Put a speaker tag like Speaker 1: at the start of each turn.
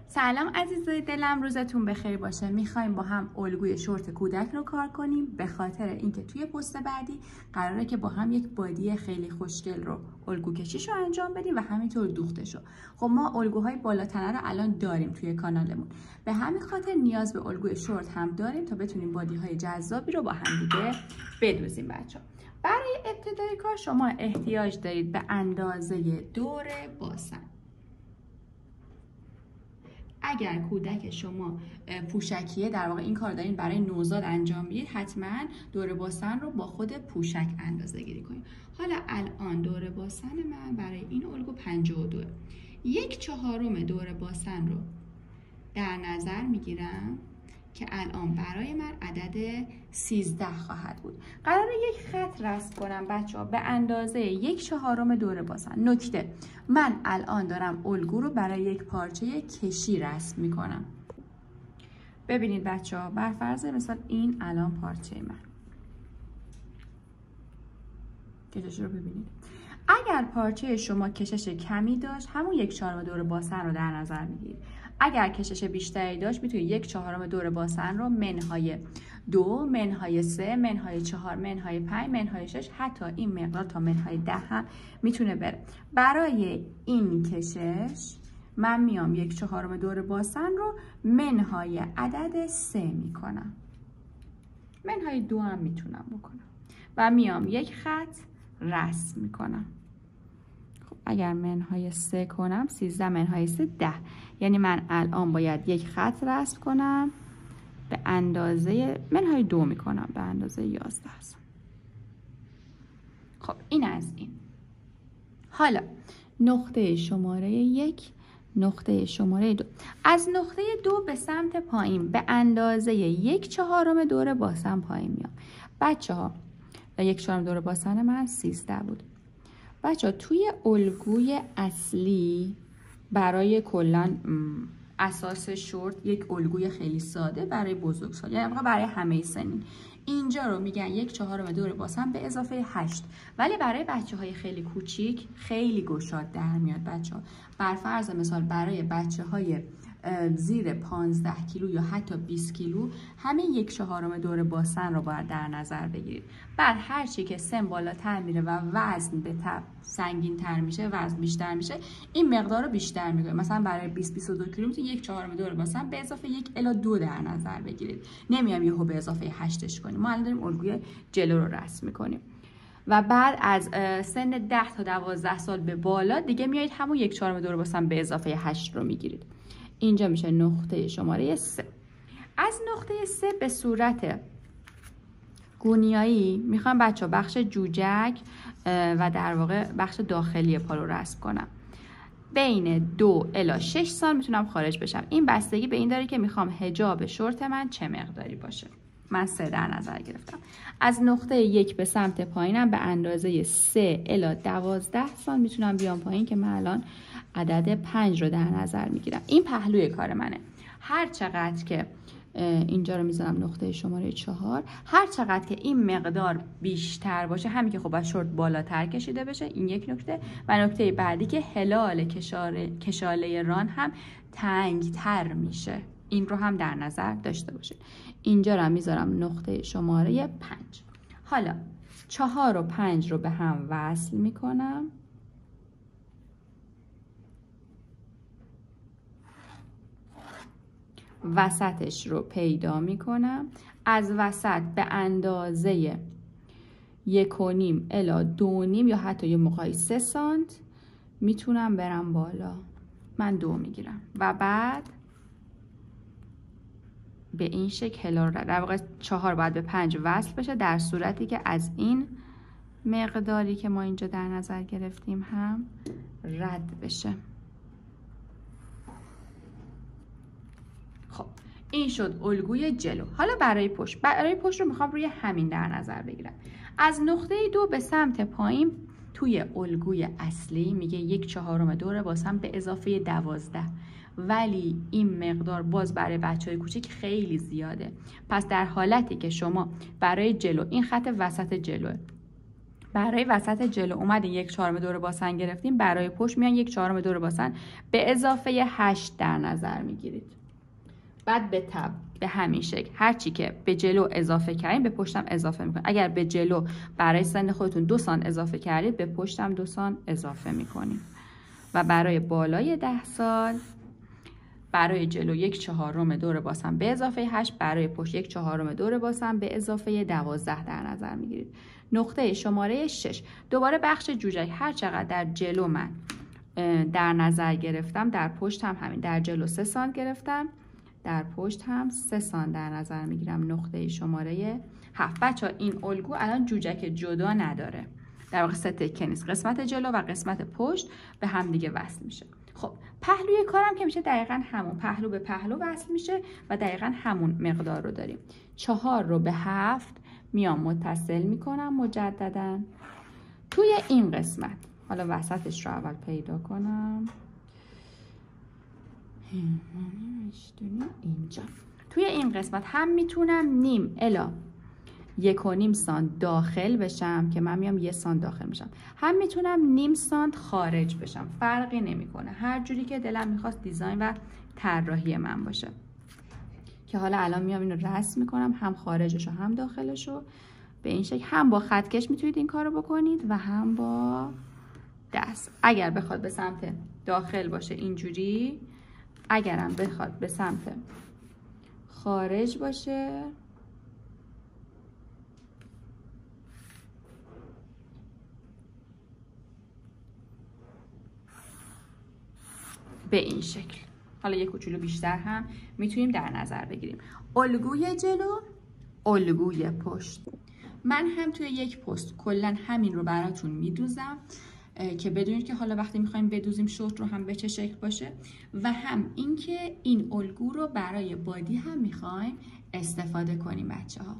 Speaker 1: سلام عزیزای دلم، روزتون بخیر باشه. میخوایم با هم الگوی شورت کودک رو کار کنیم، به خاطر اینکه توی پست بعدی قراره که با هم یک بادی خیلی خوشگل رو الگو کشیش رو انجام بدیم و همینطور دوختش رو. خب ما الگوهای بالاتنه رو الان داریم توی کانالمون، به همین خاطر نیاز به الگوی شورت هم داریم تا بتونیم بادی های جذابی رو با هم دیگه بدوزیم. بچه‌ها برای ابتدای کار شما احتیاج دارید به اندازه دور باسن. اگر کودک شما پوشکیه، در واقع این کار دارین برای نوزاد انجام میدید، حتما دور باسن رو با خود پوشک اندازه گیری کنید. حالا الان دور باسن من برای این الگو 52. 1/4 دور باسن رو در نظر میگیرم که الان برای من عدد 13 خواهد بود. قراره یک خط رسم کنم بچه ها به اندازه 1/4 دور باسن. نکته، من الان دارم الگو رو برای یک پارچه کشی رسم میکنم. ببینید بچه ها، بر فرض مثال این الان پارچه من، کشش رو ببینید. اگر پارچه شما کشش کمی داشت، همون 1/4 دور باسن رو در نظر میگیرید. اگر کشش بیشتری داشت، میتونید 1/4 دور باسن رو منهای 2، منهای 3، منهای 4، منهای 5، منهای 6، حتی این مقدار تا منهای 10 هم میتونه بره. برای این کشش من میام 1/4 دور باسن رو منهای عدد 3 میکنم. منهای 2 هم میتونم بکنم و میام یک خط رسم میکنم. خب اگر منهای 3 کنم، 13 منهای 3 10. یعنی من الان باید یک خط رسم کنم به اندازه منهای 2 میکنم به اندازه 11 هست. خب این از این. حالا نقطه شماره 1، نقطه شماره 2. از نقطه 2 به سمت پایین به اندازه 1/4 دور باسن پایین میام. بچه ها 1/4 دور باسن من 13 بود. بچه ها توی الگوی اصلی برای کلان اساس شورت یک الگوی خیلی ساده برای بزرگسال، یعنی برای همه سنین، اینجا رو میگن 1/4 دور باسن به اضافه 8. ولی برای بچه های خیلی کوچیک خیلی گشاد در میاد بچه ها. بر فرض مثال برای بچه های زیر 15 کیلو یا حتی 20 کیلو همین 1/4 دور باسن رو باید در نظر بگیرید. بعد هر چی که سن بالاتر میره و وزن به تبع سنگین تر میشه، وزن بیشتر میشه، این مقدار رو بیشتر میگه. مثلا برای 20-22 کیلو میتونید 1/4 دور باسن به اضافه 1 الی 2 در نظر بگیرید. نمیام یهو به اضافه 8ش کنیم. ما الان داریم الگوی جلو رو رسم میکنیم. و بعد از سن 10 تا 12 سال به بالا دیگه میایید همون 1/4 دور باسن به اضافه 8 رو میگیرید. اینجا میشه نقطه شماره 3. از نقطه 3 به صورت گونیایی میخوام بچه بخش جوجک و در واقع بخش داخلی پا رو رسم کنم. بین 2 الی 6 سال میتونم خارج بشم. این بستگی به این داره که میخوام حجاب شورت من چه مقداری باشه. من 3 در نظر گرفتم. از نقطه 1 به سمت پایینم به اندازه 3 الی 12 سال میتونم بیام پایین که من الان عدد 5 رو در نظر میگیرم. این پهلوی کار منه. هر چقدر که اینجا رو میذارم نقطه شماره 4، هر چقدر که این مقدار بیشتر باشه، همین که خب باید شورت بالاتر کشیده بشه، این یک نکته. و نکته بعدی که هلال کشاله ران هم تنگ تر میشه، این رو هم در نظر داشته باشید. اینجا رو میذارم نقطه شماره 5. حالا 4 و 5 رو به هم وصل میکنم. وسطش رو پیدا میکنم. از وسط به اندازه 1.5 الی 2.5 یا حتی یه موقعی 3 سانت میتونم برم بالا. من 2 میگیرم و بعد به این شکل هلال رو در واقع 4 باید به 5 وصل بشه، در صورتی که از این مقداری که ما اینجا در نظر گرفتیم هم رد بشه. خب این شد الگوی جلو. حالا برای پشت. برای پشت رو میخوام روی همین در نظر بگیرم. از نقطه 2 به سمت پایین توی الگوی اصلی میگه 1/4 دور باسن به اضافه 12. ولی این مقدار باز برای بچهای کوچیک خیلی زیاده. پس در حالتی که شما برای جلو، این خط وسط جلوه، برای وسط جلو اومدین 1/4 دور باسن گرفتیم، برای پشت میان 1/4 دور باسن به اضافه 8 در نظر میگیرید. بعد به همین شکل هر چی که به جلو اضافه کردین به پشتم اضافه میکنید. اگر به جلو برای سن خودتون 2 سانت اضافه کردید به پشتم 2 سانت اضافه میکنید. و برای بالای 10 سال برای جلو 1/4 دور باسن به اضافه 8، برای پشت 1/4 دور باسن به اضافه 12 در نظر میگیرید. نقطه شماره 6 دوباره بخش جوجک هر چقدر در جلو من در نظر گرفتم در پشت هم همین. در جلو 3 سانت گرفتم، در پشت هم 3 سانت در نظر میگیرم. نقطه شماره 7. بچه ها این الگو الان جوجک جدا نداره، در واقع 3 تکه نیست، قسمت جلو و قسمت پشت به هم دیگه وصل میشه. خب پهلوی کارم که میشه دقیقاً همون، پهلو به پهلو وصل میشه و دقیقاً همون مقدار رو داریم. 4 رو به 7 میام متصل میکنم مجدداً توی این قسمت. حالا وسطش رو اول پیدا کنم. اینجا توی این قسمت هم میتونم نیم الا 1.5 سانت داخل بشم که من میام 1 سانت داخل میشم، هم میتونم نیم سانت خارج بشم، فرقی نمیکنه، هر جوری که دلم میخواست دیزاین و طراحی من باشه. که حالا الان میام اینو رسم میکنم، هم خارجش و هم داخلش رو به این شکل. هم با خطکش میتونید این کارو بکنید و هم با دست. اگر بخواد به سمت داخل باشه اینجوری، اگرم بخواد به سمت خارج باشه به این شکل. حالا یک کوچولو بیشتر هم میتونیم در نظر بگیریم. الگوی جلو، الگوی پشت. من هم توی یک پست کلا همین رو براتون میدوزم که بدونید که حالا وقتی میخوایم بدوزیم شورت رو هم به چه شکل باشه، و هم اینکه این الگو رو برای بادی هم میخوایم استفاده کنیم بچه ها.